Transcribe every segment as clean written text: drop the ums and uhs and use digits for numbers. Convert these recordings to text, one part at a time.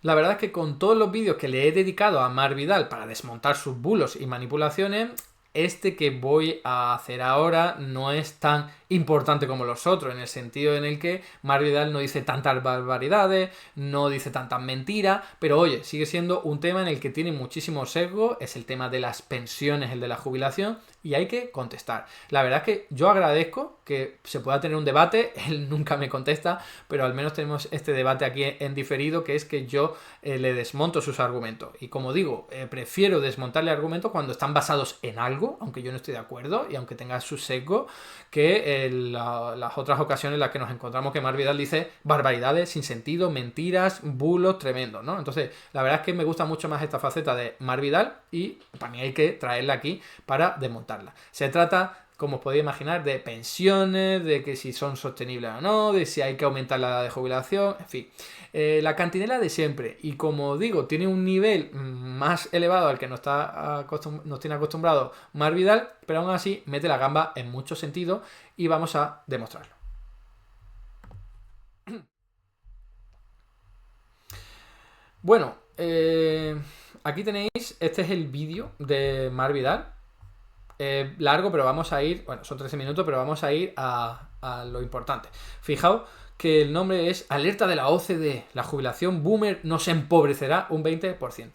La verdad es que con todos los vídeos que le he dedicado a Mar Vidal para desmontar sus bulos y manipulaciones, este que voy a hacer ahora no es tan importante como los otros, en el sentido en el que Mar Vidal no dice tantas barbaridades, no dice tantas mentiras, pero oye, sigue siendo un tema en el que tiene muchísimo sesgo, es el tema de las pensiones, el de la jubilación, y hay que contestar. La verdad es que yo agradezco que se pueda tener un debate, él nunca me contesta, pero al menos tenemos este debate aquí en diferido, que es que yo le desmonto sus argumentos. Y como digo, prefiero desmontarle argumentos cuando están basados en algo, aunque yo no estoy de acuerdo y aunque tenga su sesgo, que las otras ocasiones en las que nos encontramos que Mar Vidal dice barbaridades sin sentido, mentiras, bulos tremendos, ¿no? Entonces, la verdad es que me gusta mucho más esta faceta de Mar Vidal y para mí hay que traerla aquí para desmontarla. Se trata, como os podéis imaginar, de pensiones, de que si son sostenibles o no, de si hay que aumentar la edad de jubilación, en fin. La cantinela de siempre. Y como digo, tiene un nivel más elevado al que nos tiene acostumbrado Mar Vidal, pero aún así mete la gamba en muchos sentidos y vamos a demostrarlo. Bueno, aquí tenéis, este es el vídeo de Mar Vidal. Largo, pero vamos a ir, bueno, son 13 minutos, pero vamos a ir a lo importante. Fijaos que el nombre es Alerta de la OCDE, la jubilación boomer nos empobrecerá un 20%.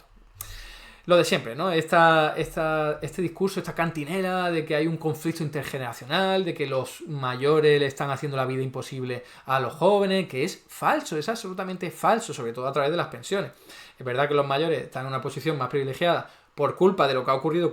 Lo de siempre, ¿no? Este discurso, esta cantinela de que hay un conflicto intergeneracional, de que los mayores le están haciendo la vida imposible a los jóvenes, que es falso, es absolutamente falso, sobre todo a través de las pensiones. Es verdad que los mayores están en una posición más privilegiada por culpa de lo que ha ocurrido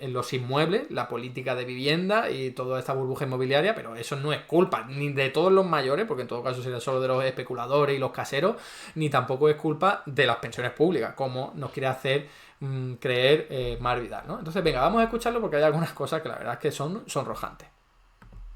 en los inmuebles, la política de vivienda y toda esta burbuja inmobiliaria, pero eso no es culpa ni de todos los mayores, porque en todo caso sería solo de los especuladores y los caseros, ni tampoco es culpa de las pensiones públicas, como nos quiere hacer creer Mar Vidal, ¿no? Entonces, venga, vamos a escucharlo porque hay algunas cosas que la verdad es que son sonrojantes.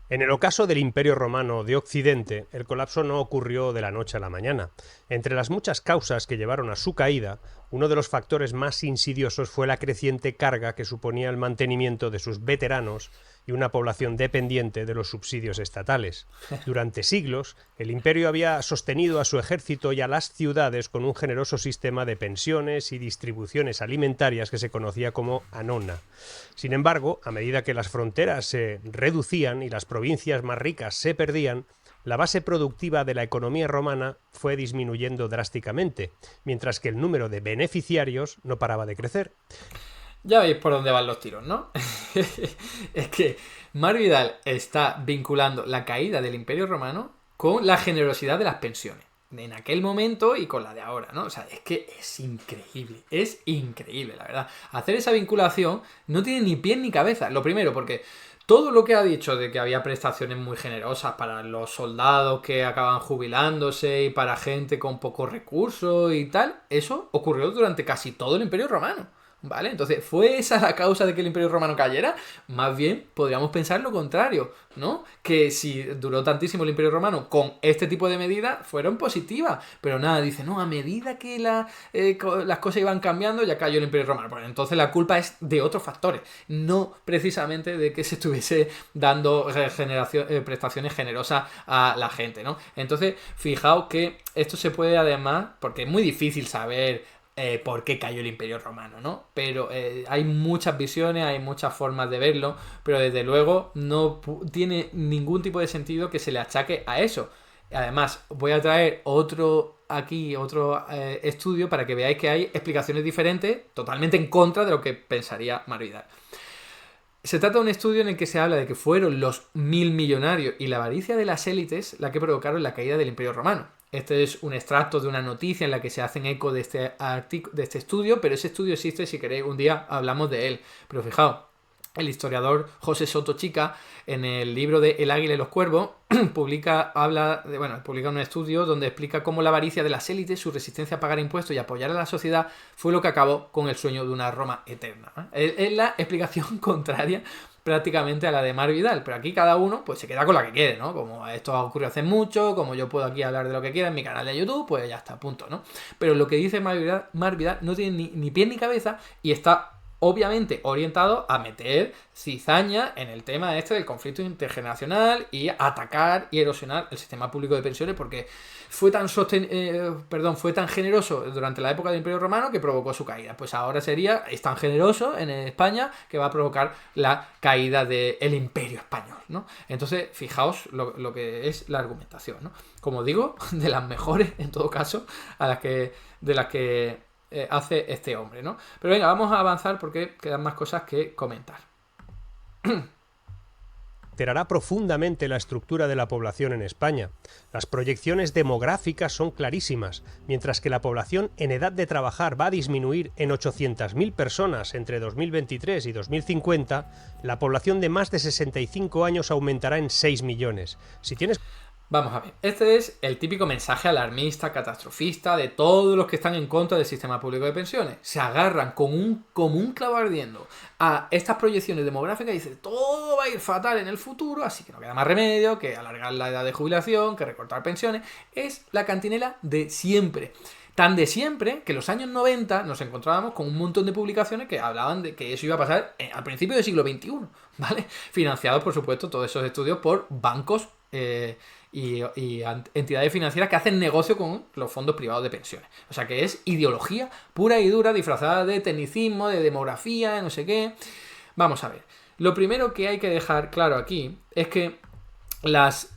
En el ocaso del Imperio Romano de Occidente, el colapso no ocurrió de la noche a la mañana. Entre las muchas causas que llevaron a su caída, uno de los factores más insidiosos fue la creciente carga que suponía el mantenimiento de sus veteranos y una población dependiente de los subsidios estatales. Durante siglos, el imperio había sostenido a su ejército y a las ciudades con un generoso sistema de pensiones y distribuciones alimentarias que se conocía como anona. Sin embargo, a medida que las fronteras se reducían y las provincias más ricas se perdían, la base productiva de la economía romana fue disminuyendo drásticamente, mientras que el número de beneficiarios no paraba de crecer. Ya veis por dónde van los tiros, ¿no? Es que Mar Vidal está vinculando la caída del Imperio Romano con la generosidad de las pensiones. En aquel momento y con la de ahora, ¿no? O sea, es que es increíble, la verdad. Hacer esa vinculación no tiene ni pie ni cabeza. Lo primero, porque todo lo que ha dicho de que había prestaciones muy generosas para los soldados que acaban jubilándose y para gente con pocos recursos y tal, eso ocurrió durante casi todo el Imperio Romano. ¿Vale? Entonces, ¿fue esa la causa de que el Imperio Romano cayera? Más bien, podríamos pensar lo contrario, ¿no? Que si duró tantísimo el Imperio Romano con este tipo de medidas, fueron positivas. Pero nada, dice, no, a medida que las cosas iban cambiando, ya cayó el Imperio Romano. Pues entonces la culpa es de otros factores, no precisamente de que se estuviese dando prestaciones generosas a la gente, ¿no? Entonces, fijaos que esto se puede además, porque es muy difícil saber por qué cayó el Imperio Romano, ¿no? Pero hay muchas visiones, hay muchas formas de verlo, pero desde luego no tiene ningún tipo de sentido que se le achaque a eso. Además, voy a traer otro estudio para que veáis que hay explicaciones diferentes, totalmente en contra de lo que pensaría Mar Vidal. Se trata de un estudio en el que se habla de que fueron los 1000 millonarios y la avaricia de las élites la que provocaron la caída del Imperio Romano. Este es un extracto de una noticia en la que se hacen eco de este estudio, pero ese estudio existe, si queréis un día hablamos de él. Pero fijaos, el historiador José Soto Chica, en el libro de El águila y los cuervos, publica un estudio donde explica cómo la avaricia de las élites, su resistencia a pagar impuestos y apoyar a la sociedad fue lo que acabó con el sueño de una Roma eterna. Es la explicación contraria prácticamente a la de Mar Vidal, pero aquí cada uno pues se queda con la que quiere, ¿no? Como esto ha ocurrido hace mucho, como yo puedo aquí hablar de lo que quiera en mi canal de YouTube, pues ya está, punto, ¿no? Pero lo que dice Mar Vidal no tiene ni pie ni cabeza y está obviamente orientado a meter cizaña en el tema este del conflicto intergeneracional y atacar y erosionar el sistema público de pensiones, porque fue tan generoso durante la época del Imperio Romano que provocó su caída. Pues ahora es tan generoso en España que va a provocar la caída del Imperio Español, ¿no? Entonces, fijaos lo que es la argumentación, ¿no? Como digo, de las mejores, en todo caso, de las que hace este hombre, ¿no? Pero venga, vamos a avanzar porque quedan más cosas que comentar. Alterará profundamente la estructura de la población en España. Las proyecciones demográficas son clarísimas. Mientras que la población en edad de trabajar va a disminuir en 800.000 personas entre 2023 y 2050, la población de más de 65 años aumentará en 6 millones. Si tienes... Vamos a ver, este es el típico mensaje alarmista, catastrofista de todos los que están en contra del sistema público de pensiones. Se agarran como un clavo ardiendo a estas proyecciones demográficas y dicen todo va a ir fatal en el futuro, así que no queda más remedio que alargar la edad de jubilación, que recortar pensiones. Es la cantinela de siempre. Tan de siempre que en los años 90 nos encontrábamos con un montón de publicaciones que hablaban de que eso iba a pasar al principio del siglo XXI, ¿vale? Financiados, por supuesto, todos esos estudios por bancos y entidades financieras que hacen negocio con los fondos privados de pensiones. O sea que es ideología pura y dura, disfrazada de tecnicismo, de demografía, de no sé qué. Vamos a ver. Lo primero que hay que dejar claro aquí es que las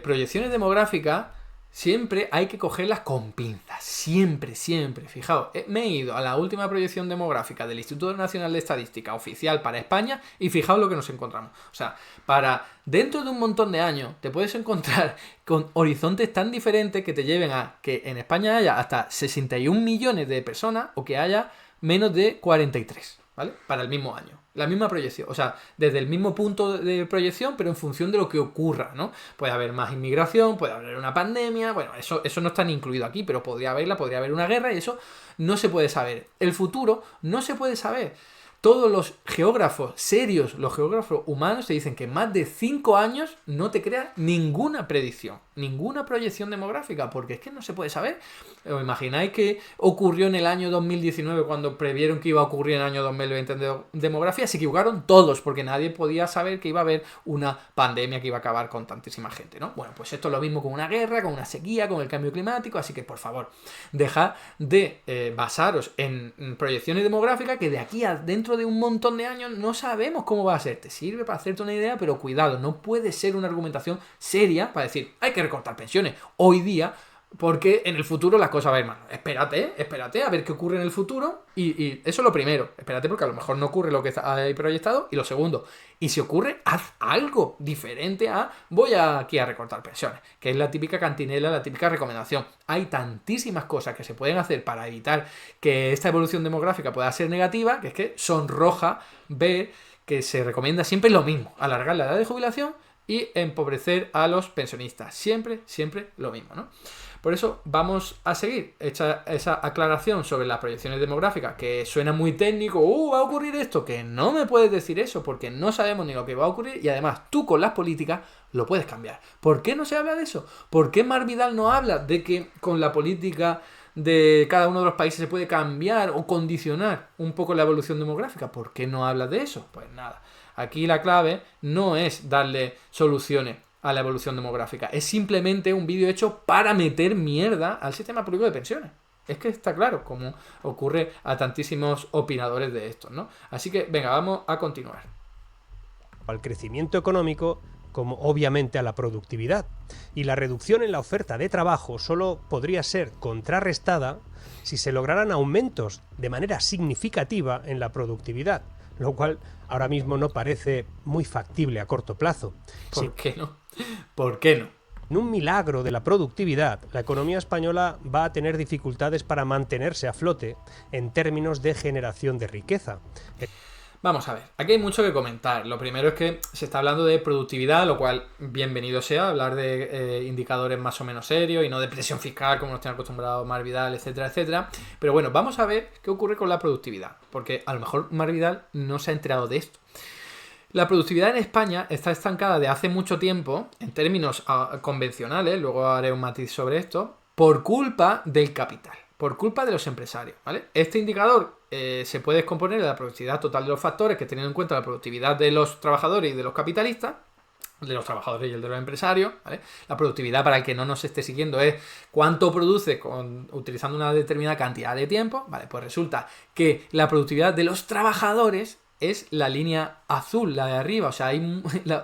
proyecciones demográficas siempre hay que cogerlas con pinzas. Siempre, siempre. Fijaos, me he ido a la última proyección demográfica del Instituto Nacional de Estadística oficial para España y fijaos lo que nos encontramos. O sea, para dentro de un montón de años te puedes encontrar con horizontes tan diferentes que te lleven a que en España haya hasta 61 millones de personas o que haya menos de 43, ¿vale? Para el mismo año. La misma proyección, o sea, desde el mismo punto de proyección, pero en función de lo que ocurra, ¿no? Puede haber más inmigración, puede haber una pandemia, bueno, eso no está ni incluido aquí, pero podría haber una guerra y eso no se puede saber. El futuro no se puede saber. Todos los geógrafos serios, los geógrafos humanos, te dicen que en más de 5 años no te crea ninguna predicción, ninguna proyección demográfica, porque es que no se puede saber. ¿Os imagináis que ocurrió en el año 2019 cuando previeron que iba a ocurrir en el año 2020 en demografía? Se equivocaron todos, porque nadie podía saber que iba a haber una pandemia que iba a acabar con tantísima gente, ¿no? Bueno, pues esto es lo mismo con una guerra, con una sequía, con el cambio climático, así que por favor, dejad de basaros en proyecciones demográficas que de aquí a dentro de un montón de años no sabemos cómo va a ser. Te sirve para hacerte una idea, pero cuidado, no puede ser una argumentación seria para decir hay que recortar pensiones hoy día porque en el futuro las cosas van a ir mal. Espérate a ver qué ocurre en el futuro y eso es lo primero. Espérate porque a lo mejor no ocurre lo que está ahí proyectado. Y lo segundo, y si ocurre, haz algo diferente a voy aquí a recortar pensiones, que es la típica cantinela, la típica recomendación. Hay tantísimas cosas que se pueden hacer para evitar que esta evolución demográfica pueda ser negativa, que es que sonroja ver que se recomienda siempre lo mismo, alargar la edad de jubilación y empobrecer a los pensionistas. Siempre lo mismo, ¿no? Por eso vamos a seguir hecha esa aclaración sobre las proyecciones demográficas, que suena muy técnico, va a ocurrir esto, que no me puedes decir eso, porque no sabemos ni lo que va a ocurrir, y además tú con las políticas lo puedes cambiar. ¿Por qué no se habla de eso? ¿Por qué Marc Vidal no habla de que con la política de cada uno de los países se puede cambiar o condicionar un poco la evolución demográfica? ¿Por qué no habla de eso? Pues nada, aquí la clave no es darle soluciones a la evolución demográfica, es simplemente un vídeo hecho para meter mierda al sistema público de pensiones. Es que está claro, como ocurre a tantísimos opinadores de estos, ¿no? Así que, venga, vamos a continuar. Al crecimiento económico, como obviamente a la productividad. Y la reducción en la oferta de trabajo solo podría ser contrarrestada si se lograran aumentos de manera significativa en la productividad, lo cual ahora mismo no parece muy factible a corto plazo. ¿Por qué no? ¿Por qué no? En un milagro de la productividad, la economía española va a tener dificultades para mantenerse a flote en términos de generación de riqueza. Vamos a ver, aquí hay mucho que comentar. Lo primero es que se está hablando de productividad, lo cual bienvenido sea, hablar de indicadores más o menos serios y no de presión fiscal como nos tiene acostumbrado Marc Vidal, etcétera, etcétera. Pero bueno, vamos a ver qué ocurre con la productividad, porque a lo mejor Marc Vidal no se ha enterado de esto. La productividad en España está estancada de hace mucho tiempo, en términos convencionales, luego haré un matiz sobre esto, por culpa del capital, por culpa de los empresarios, ¿vale? Este indicador se puede descomponer en la productividad total de los factores, que teniendo en cuenta la productividad de los trabajadores y de los capitalistas, de los trabajadores y el de los empresarios, ¿vale? La productividad, para el que no nos esté siguiendo, es cuánto produce utilizando una determinada cantidad de tiempo, ¿vale? Pues resulta que la productividad de los trabajadores es la línea azul, la de arriba. O sea,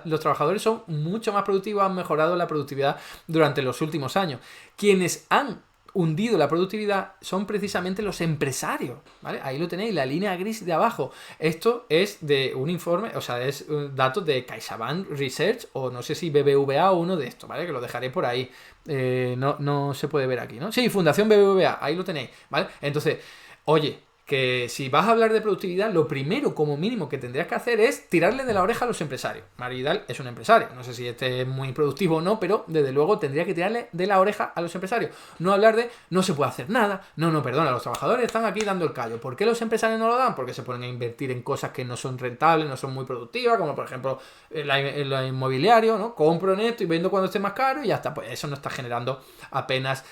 los trabajadores son mucho más productivos, han mejorado la productividad durante los últimos años. Quienes han hundido la productividad son precisamente los empresarios, ¿vale? Ahí lo tenéis, la línea gris de abajo. Esto es de un informe, o sea, es datos de CaixaBank Research, o no sé si BBVA o uno de estos, ¿vale? Que lo dejaré por ahí. No se puede ver aquí, ¿no? Sí, Fundación BBVA, ahí lo tenéis, ¿vale? Entonces, oye, que si vas a hablar de productividad, lo primero, como mínimo, que tendrías que hacer es tirarle de la oreja a los empresarios. Mario Vidal es un empresario. No sé si este es muy productivo o no, pero desde luego tendría que tirarle de la oreja a los empresarios. No hablar de no se puede hacer nada. No, perdona, los trabajadores están aquí dando el callo. ¿Por qué los empresarios no lo dan? Porque se ponen a invertir en cosas que no son rentables, no son muy productivas, como por ejemplo el inmobiliario, ¿no? Compro en esto y vendo cuando esté más caro y ya está. Pues eso no está generando apenas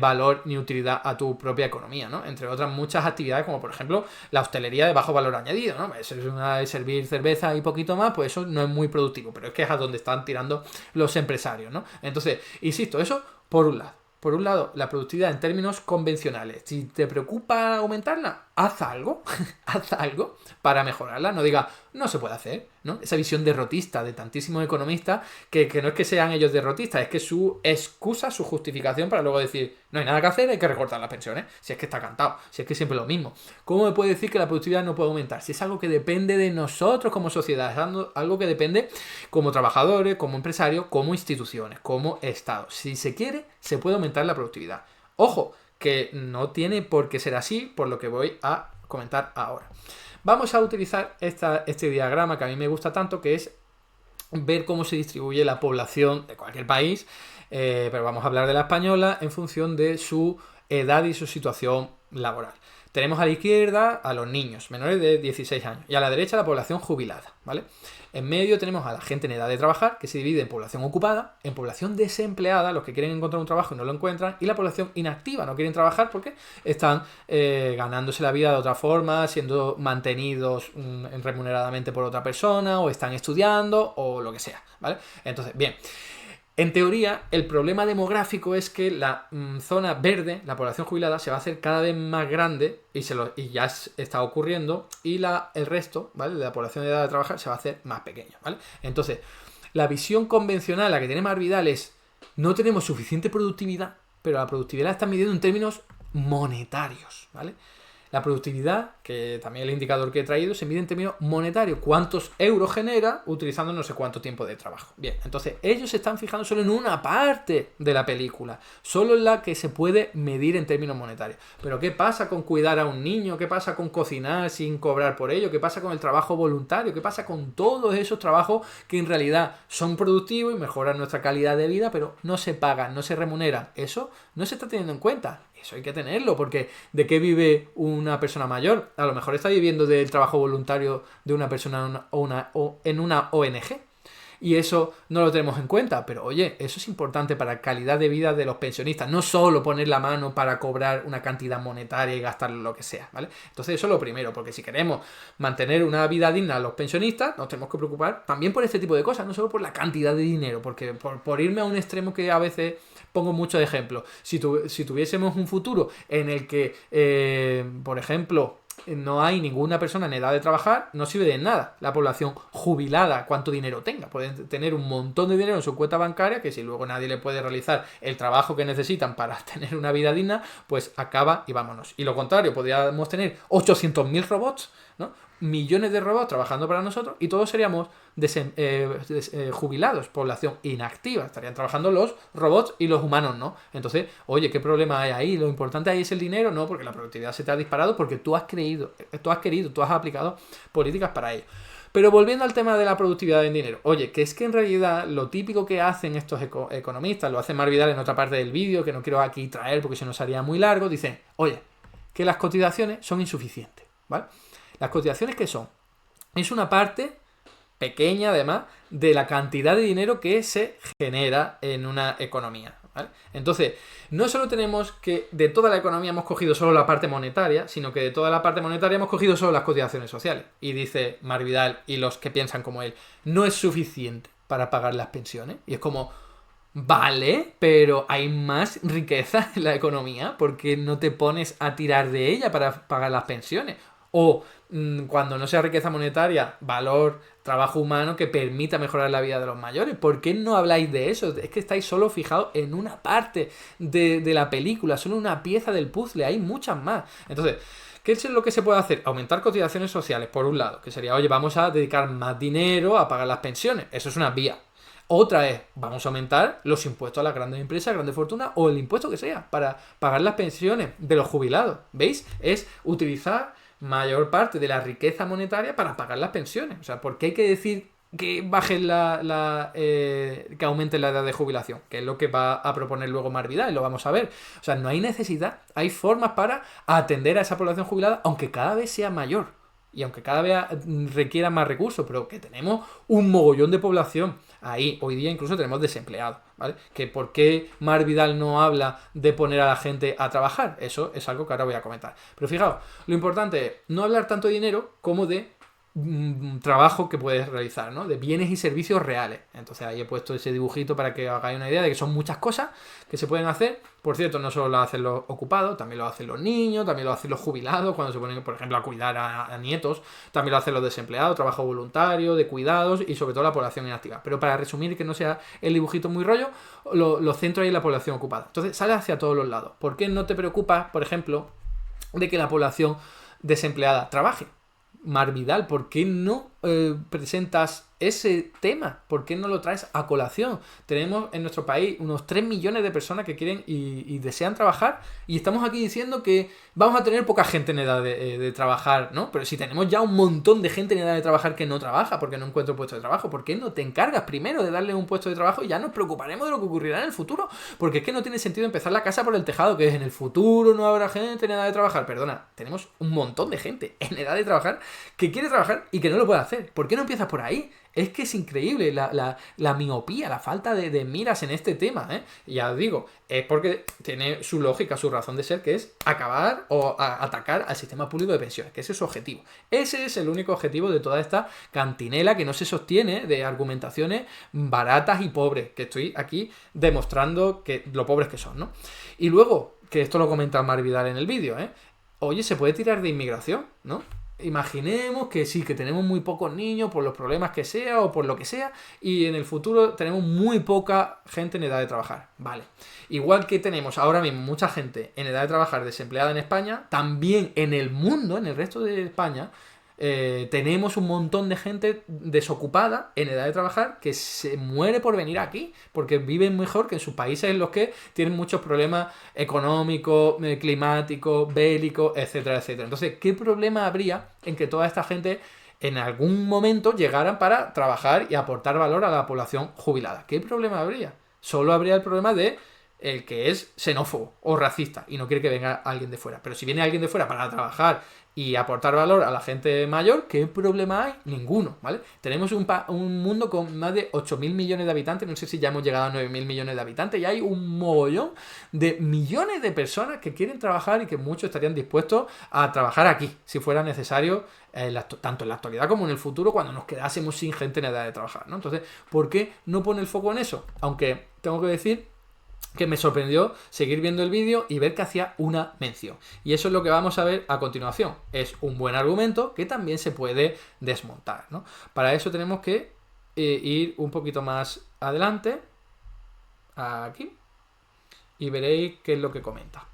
valor ni utilidad a tu propia economía, ¿no? Entre otras muchas actividades, como por ejemplo la hostelería de bajo valor añadido, ¿no? Eso es una de servir cerveza y poquito más, pues eso no es muy productivo, pero es que es a donde están tirando los empresarios, ¿no? Entonces, insisto, eso por un lado. Por un lado, la productividad en términos convencionales. Si te preocupa aumentarla, haz algo, haz algo para mejorarla. No diga, no se puede hacer, ¿no? Esa visión derrotista de tantísimos economistas, que no es que sean ellos derrotistas, es que su excusa, su justificación para luego decir, no hay nada que hacer, hay que recortar las pensiones. Si es que está cantado, si es que es siempre lo mismo. ¿Cómo me puede decir que la productividad no puede aumentar? Si es algo que depende de nosotros como sociedad, es algo que depende como trabajadores, como empresarios, como instituciones, como Estado. Si se quiere, se puede aumentar la productividad. Ojo, que no tiene por qué ser así, por lo que voy a comentar ahora. Vamos a utilizar este diagrama que a mí me gusta tanto, que es ver cómo se distribuye la población de cualquier país, pero vamos a hablar de la española en función de su edad y su situación laboral. Tenemos a la izquierda a los niños menores de 16 años y a la derecha la población jubilada, ¿vale? En medio tenemos a la gente en edad de trabajar, que se divide en población ocupada, en población desempleada, los que quieren encontrar un trabajo y no lo encuentran, y la población inactiva, no quieren trabajar porque están ganándose la vida de otra forma, siendo mantenidos remuneradamente por otra persona, o están estudiando, o lo que sea, ¿vale? Entonces, bien. En teoría, el problema demográfico es que la zona verde, la población jubilada, se va a hacer cada vez más grande y ya está ocurriendo, y el resto, ¿vale?, de la población de edad de trabajar se va a hacer más pequeño, ¿vale? Entonces, la visión convencional, la que tiene Mar Vidal, es no tenemos suficiente productividad, pero la productividad la están midiendo en términos monetarios, ¿vale? La productividad, que también el indicador que he traído, se mide en términos monetarios. ¿Cuántos euros genera utilizando no sé cuánto tiempo de trabajo? Bien, entonces ellos se están fijando solo en una parte de la película, solo en la que se puede medir en términos monetarios. Pero ¿qué pasa con cuidar a un niño? ¿Qué pasa con cocinar sin cobrar por ello? ¿Qué pasa con el trabajo voluntario? ¿Qué pasa con todos esos trabajos que en realidad son productivos y mejoran nuestra calidad de vida, pero no se pagan, no se remuneran? Eso no se está teniendo en cuenta. Eso hay que tenerlo, porque ¿de qué vive una persona mayor? A lo mejor está viviendo del trabajo voluntario de una persona en una ONG. Y eso no lo tenemos en cuenta, pero oye, eso es importante para la calidad de vida de los pensionistas, no solo poner la mano para cobrar una cantidad monetaria y gastar lo que sea, ¿vale? Entonces eso es lo primero, porque si queremos mantener una vida digna a los pensionistas, nos tenemos que preocupar también por este tipo de cosas, no solo por la cantidad de dinero, porque por irme a un extremo que a veces pongo muchos ejemplos, si tuviésemos un futuro en el que, por ejemplo, no hay ninguna persona en edad de trabajar, no sirve de nada la población jubilada, cuánto dinero tenga. Pueden tener un montón de dinero en su cuenta bancaria, que si luego nadie le puede realizar el trabajo que necesitan para tener una vida digna, pues acaba y vámonos. Y lo contrario, podríamos tener 800.000 robots, ¿no? Millones de robots trabajando para nosotros y todos seríamos jubilados, población inactiva. Estarían trabajando los robots y los humanos, ¿no? Entonces, oye, ¿qué problema hay ahí? ¿Lo importante ahí es el dinero? No, porque la productividad se te ha disparado porque tú has aplicado políticas para ello. Pero volviendo al tema de la productividad en dinero, oye, que es que en realidad lo típico que hacen estos economistas, lo hace Mar Vidal en otra parte del vídeo, que no quiero aquí traer porque se nos haría muy largo, dicen, oye, que las cotizaciones son insuficientes, ¿vale? ¿Las cotizaciones qué son? Es una parte pequeña, además, de la cantidad de dinero que se genera en una economía. ¿vale? Entonces, no solo tenemos que de toda la economía hemos cogido solo la parte monetaria, sino que de toda la parte monetaria hemos cogido solo las cotizaciones sociales. Y dice Marc Vidal y los que piensan como él, no es suficiente para pagar las pensiones. Y es como, vale, pero hay más riqueza en la economía, ¿por qué no te pones a tirar de ella para pagar las pensiones? O cuando no sea riqueza monetaria, valor, trabajo humano que permita mejorar la vida de los mayores. ¿Por qué no habláis de eso? Es que estáis solo fijados en una parte de la película, solo una pieza del puzzle, hay muchas más. Entonces, ¿qué es lo que se puede hacer? Aumentar cotizaciones sociales, por un lado, que sería, oye, vamos a dedicar más dinero a pagar las pensiones. Eso es una vía. Otra es, vamos a aumentar los impuestos a las grandes empresas, grandes fortunas, o el impuesto que sea, para pagar las pensiones de los jubilados. ¿Veis? Es utilizar mayor parte de la riqueza monetaria para pagar las pensiones. O sea, ¿por qué hay que decir que bajen que aumenten la edad de jubilación? Que es lo que va a proponer luego Marc Vidal, y lo vamos a ver. O sea, no hay necesidad, hay formas para atender a esa población jubilada, aunque cada vez sea mayor y aunque cada vez requiera más recursos, pero que tenemos un mogollón de población ahí. Hoy día incluso tenemos desempleados, ¿vale? Que por qué Marc Vidal no habla de poner a la gente a trabajar, eso es algo que ahora voy a comentar. Pero fijaos, lo importante es no hablar tanto de dinero como de trabajo que puedes realizar, ¿no? De bienes y servicios reales. Entonces ahí he puesto ese dibujito para que hagáis una idea de que son muchas cosas que se pueden hacer. Por cierto, no solo lo hacen los ocupados, también lo hacen los niños, también lo hacen los jubilados cuando se ponen, por ejemplo, a cuidar a nietos, también lo hacen los desempleados, trabajo voluntario, de cuidados y sobre todo la población inactiva. Pero para resumir, que no sea el dibujito muy rollo, lo centro ahí en la población ocupada. Entonces sale hacia todos los lados. ¿Por qué no te preocupas, por ejemplo, de que la población desempleada trabaje? Marc Vidal, ¿por qué no presentas ese tema? ¿Por qué no lo traes a colación? Tenemos en nuestro país unos 3 millones de personas que quieren y desean trabajar, y estamos aquí diciendo que vamos a tener poca gente en edad de trabajar, ¿no? Pero si tenemos ya un montón de gente en edad de trabajar que no trabaja porque no encuentra un puesto de trabajo, ¿por qué no te encargas primero de darle un puesto de trabajo y ya nos preocuparemos de lo que ocurrirá en el futuro? Porque es que no tiene sentido empezar la casa por el tejado, que es en el futuro no habrá gente en edad de trabajar. Perdona, tenemos un montón de gente en edad de trabajar que quiere trabajar y que no lo puede hacer. ¿Por qué no empiezas por ahí? Es que es increíble la miopía, la falta de miras en este tema, ¿eh? Ya os digo, es porque tiene su lógica, su razón de ser, que es acabar o atacar al sistema público de pensiones, que ese es su objetivo. Ese es el único objetivo de toda esta cantinela que no se sostiene de argumentaciones baratas y pobres, que estoy aquí demostrando que lo pobres que son, ¿no? Y luego, que esto lo comenta Marc Vidal en el vídeo, oye, se puede tirar de inmigración, ¿no? Imaginemos que sí, que tenemos muy pocos niños por los problemas que sea o por lo que sea, y en el futuro tenemos muy poca gente en edad de trabajar. Vale. Igual que tenemos ahora mismo mucha gente en edad de trabajar desempleada en España, también en el mundo, en el resto de España, tenemos un montón de gente desocupada en edad de trabajar que se muere por venir aquí porque viven mejor que en sus países en los que tienen muchos problemas económicos, climáticos, bélicos, etcétera, etcétera. Entonces, ¿qué problema habría en que toda esta gente en algún momento llegaran para trabajar y aportar valor a la población jubilada? ¿Qué problema habría? Solo habría el problema de el que es xenófobo o racista y no quiere que venga alguien de fuera. Pero si viene alguien de fuera para trabajar y aportar valor a la gente mayor, ¿qué problema hay? Ninguno, ¿vale? Tenemos un mundo con más de 8.000 millones de habitantes, no sé si ya hemos llegado a 9.000 millones de habitantes, y hay un mogollón de millones de personas que quieren trabajar y que muchos estarían dispuestos a trabajar aquí, si fuera necesario, tanto en la actualidad como en el futuro, cuando nos quedásemos sin gente en edad de trabajar, ¿no? Entonces, ¿por qué no pone el foco en eso? Aunque tengo que decir que me sorprendió seguir viendo el vídeo y ver que hacía una mención. Y eso es lo que vamos a ver a continuación. Es un buen argumento que también se puede desmontar, ¿no? Para eso tenemos que ir un poquito más adelante, aquí, y veréis qué es lo que comenta.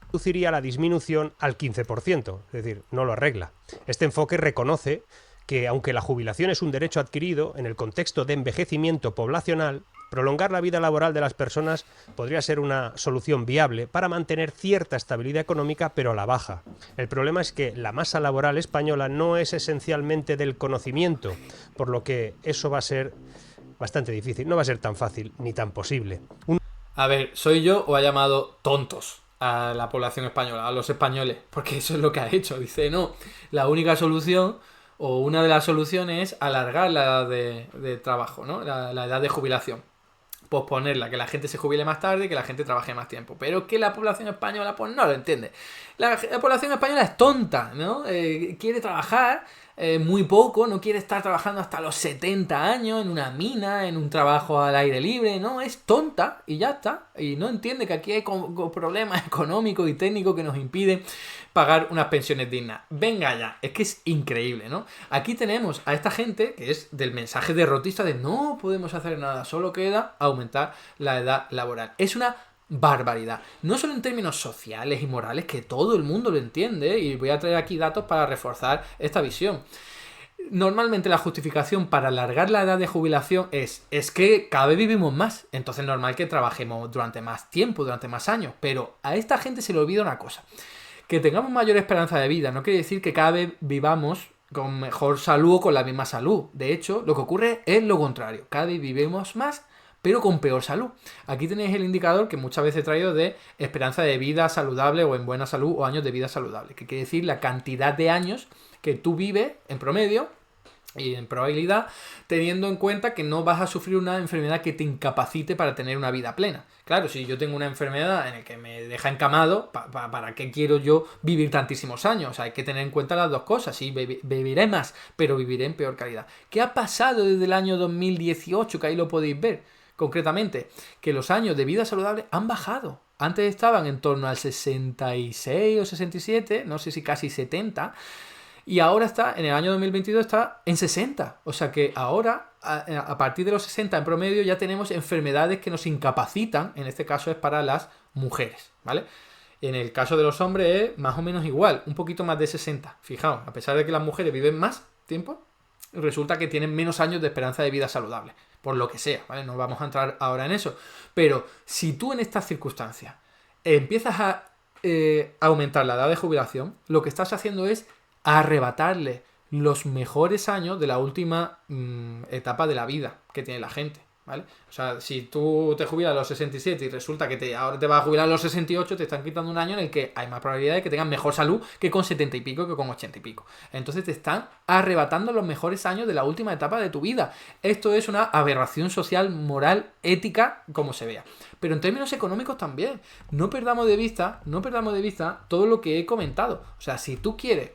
Reduciría la disminución al 15%, es decir, no lo arregla. Este enfoque reconoce que, aunque la jubilación es un derecho adquirido, en el contexto de envejecimiento poblacional, prolongar la vida laboral de las personas podría ser una solución viable para mantener cierta estabilidad económica, pero a la baja. El problema es que la masa laboral española no es esencialmente del conocimiento, por lo que eso va a ser bastante difícil. No va a ser tan fácil ni tan posible. A ver, ¿soy yo o ha llamado tontos a la población española, a los españoles? Porque eso es lo que ha hecho. Dice, no, la única solución o una de las soluciones es alargar la edad de trabajo, ¿no? La edad de jubilación. posponerla, que la gente se jubile más tarde, que la gente trabaje más tiempo. Pero que la población española pues no lo entiende. La población española es tonta, ¿no? Quiere trabajar muy poco, no quiere estar trabajando hasta los 70 años en una mina, en un trabajo al aire libre, no, es tonta y ya está. Y no entiende que aquí hay problemas económicos y técnicos que nos impiden pagar unas pensiones dignas. Venga ya, es que es increíble, ¿no? Aquí tenemos a esta gente que es del mensaje derrotista de no podemos hacer nada, solo queda aumentar la edad laboral. Es una barbaridad. No solo en términos sociales y morales, que todo el mundo lo entiende, y voy a traer aquí datos para reforzar esta visión. Normalmente la justificación para alargar la edad de jubilación es que cada vez vivimos más, entonces es normal que trabajemos durante más tiempo, durante más años, pero a esta gente se le olvida una cosa. Que tengamos mayor esperanza de vida no quiere decir que cada vez vivamos con mejor salud o con la misma salud. De hecho, lo que ocurre es lo contrario. Cada vez vivimos más, pero con peor salud. Aquí tenéis el indicador que muchas veces he traído de esperanza de vida saludable o en buena salud o años de vida saludable, que quiere decir la cantidad de años que tú vives en promedio y en probabilidad, teniendo en cuenta que no vas a sufrir una enfermedad que te incapacite para tener una vida plena. Claro, si yo tengo una enfermedad en la que me deja encamado, ¿para qué quiero yo vivir tantísimos años? O sea, hay que tener en cuenta las dos cosas. Sí, viviré más, pero viviré en peor calidad. ¿Qué ha pasado desde el año 2018? Que ahí lo podéis ver concretamente, que los años de vida saludable han bajado. Antes estaban en torno al 66 o 67, no sé si casi 70, y ahora está, en el año 2022 está en 60. O sea que ahora, a partir de los 60 en promedio, ya tenemos enfermedades que nos incapacitan. En este caso es para las mujeres, ¿vale? En el caso de los hombres es más o menos igual, un poquito más de 60. Fijaos, a pesar de que las mujeres viven más tiempo, resulta que tienen menos años de esperanza de vida saludable. Por lo que sea, ¿vale? No vamos a entrar ahora en eso. Pero si tú en estas circunstancias empiezas a aumentar la edad de jubilación, lo que estás haciendo es arrebatarle los mejores años de la última etapa de la vida que tiene la gente, ¿vale? O sea, si tú te jubilas a los 67 y resulta que ahora te vas a jubilar a los 68, te están quitando un año en el que hay más probabilidad de que tengas mejor salud que con 70 y pico que con 80 y pico. Entonces te están arrebatando los mejores años de la última etapa de tu vida. Esto es una aberración social, moral, ética, como se vea. Pero en términos económicos también. No perdamos de vista todo lo que he comentado. O sea, si tú quieres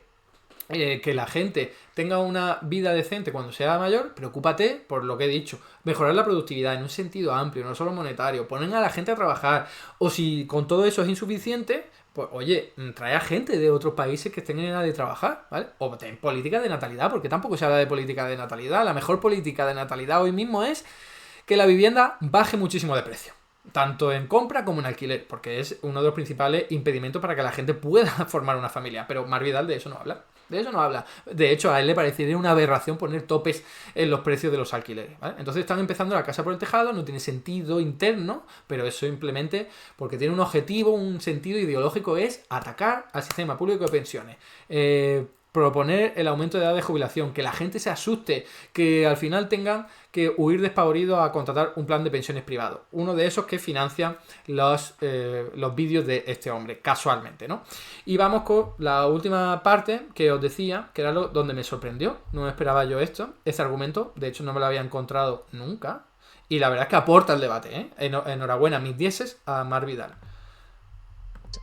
que la gente tenga una vida decente cuando sea mayor, preocúpate por lo que he dicho, mejorar la productividad en un sentido amplio, no solo monetario, poner a la gente a trabajar, o si con todo eso es insuficiente, pues oye, trae a gente de otros países que estén en edad de trabajar, ¿vale? O ten política de natalidad, porque tampoco se habla de política de natalidad. La mejor política de natalidad hoy mismo es que la vivienda baje muchísimo de precio, tanto en compra como en alquiler, porque es uno de los principales impedimentos para que la gente pueda formar una familia. Pero Mar Vidal de eso no habla. De eso no habla. De hecho, a él le parecería una aberración poner topes en los precios de los alquileres, ¿vale? Entonces están empezando la casa por el tejado, no tiene sentido interno, pero eso simplemente porque tiene un objetivo, un sentido ideológico, es atacar al sistema público de pensiones. Proponer el aumento de edad de jubilación, que la gente se asuste, que al final tengan que huir despavoridos a contratar un plan de pensiones privado. Uno de esos que financian los vídeos de este hombre, casualmente, ¿no? Y vamos con la última parte que os decía, que era donde me sorprendió. No me esperaba yo este argumento, de hecho no me lo había encontrado nunca. Y la verdad es que aporta al debate, ¿eh? Enhorabuena, mis dieces a Mar Vidal.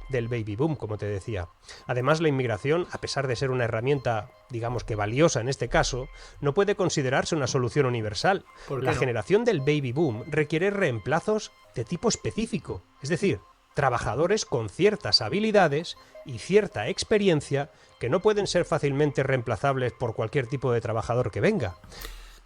Del baby boom, como te decía. Además, la inmigración, a pesar de ser una herramienta, digamos que valiosa en este caso, no puede considerarse una solución universal. La generación del baby boom requiere reemplazos de tipo específico, es decir, trabajadores con ciertas habilidades y cierta experiencia que no pueden ser fácilmente reemplazables por cualquier tipo de trabajador que venga.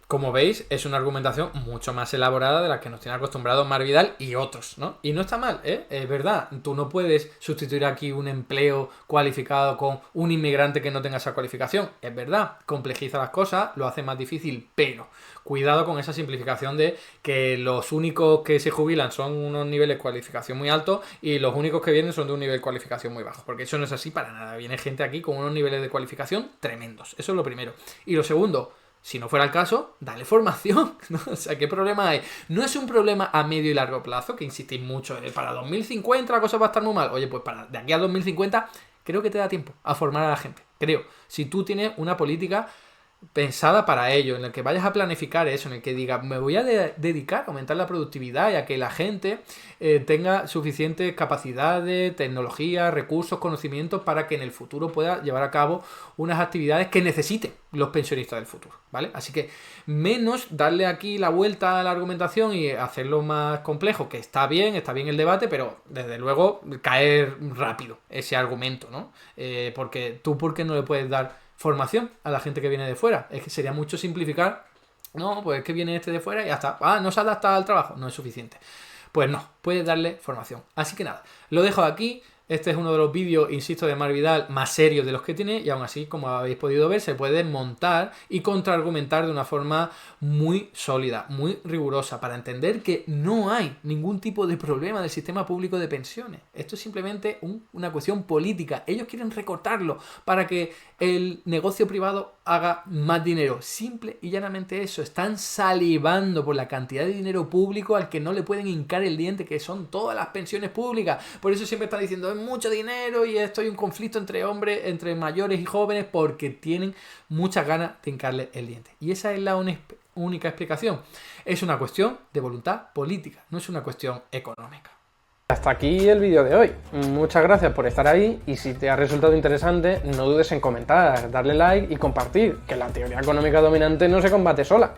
Como veis, es una argumentación mucho más elaborada de la que nos tiene acostumbrado Mar Vidal y otros, ¿no? Y no está mal, ¿eh? Es verdad, tú no puedes sustituir aquí un empleo cualificado con un inmigrante que no tenga esa cualificación. Es verdad, complejiza las cosas, lo hace más difícil, pero cuidado con esa simplificación de que los únicos que se jubilan son unos niveles de cualificación muy altos y los únicos que vienen son de un nivel de cualificación muy bajo, porque eso no es así para nada. Viene gente aquí con unos niveles de cualificación tremendos. Eso es lo primero. Y lo segundo, si no fuera el caso, dale formación, ¿no? O sea, ¿qué problema hay? No es un problema a medio y largo plazo, que insistís mucho, para 2050 la cosa va a estar muy mal. Oye, pues de aquí a 2050 creo que te da tiempo a formar a la gente. Creo. Si tú tienes una política pensada para ello, en el que vayas a planificar eso, en el que digas, me voy a dedicar a aumentar la productividad y a que la gente tenga suficientes capacidades, tecnología, recursos, conocimientos para que en el futuro pueda llevar a cabo unas actividades que necesiten los pensionistas del futuro, ¿vale? Así que menos darle aquí la vuelta a la argumentación y hacerlo más complejo, que está bien el debate, pero desde luego caer rápido ese argumento, ¿no? Porque tú, ¿por qué no le puedes dar formación a la gente que viene de fuera? Es que sería mucho simplificar. No, pues es que viene este de fuera y ya está. Ah, no se adapta al trabajo, no es suficiente. Pues no, puedes darle formación. Así que nada, lo dejo aquí. Este es uno de los vídeos, insisto, de Mar Vidal más serios de los que tiene, y aún así, como habéis podido ver, se puede montar y contraargumentar de una forma muy sólida, muy rigurosa, para entender que no hay ningún tipo de problema del sistema público de pensiones. Esto es simplemente una cuestión política. Ellos quieren recortarlo para que el negocio privado haga más dinero. Simple y llanamente eso. Están salivando por la cantidad de dinero público al que no le pueden hincar el diente, que son todas las pensiones públicas. Por eso siempre están diciendo, es mucho dinero y esto hay un conflicto entre hombres, entre mayores y jóvenes, porque tienen muchas ganas de hincarle el diente. Y esa es la única explicación. Es una cuestión de voluntad política, no es una cuestión económica. Hasta aquí el vídeo de hoy. Muchas gracias por estar ahí, y si te ha resultado interesante, no dudes en comentar, darle like y compartir, que la teoría económica dominante no se combate sola.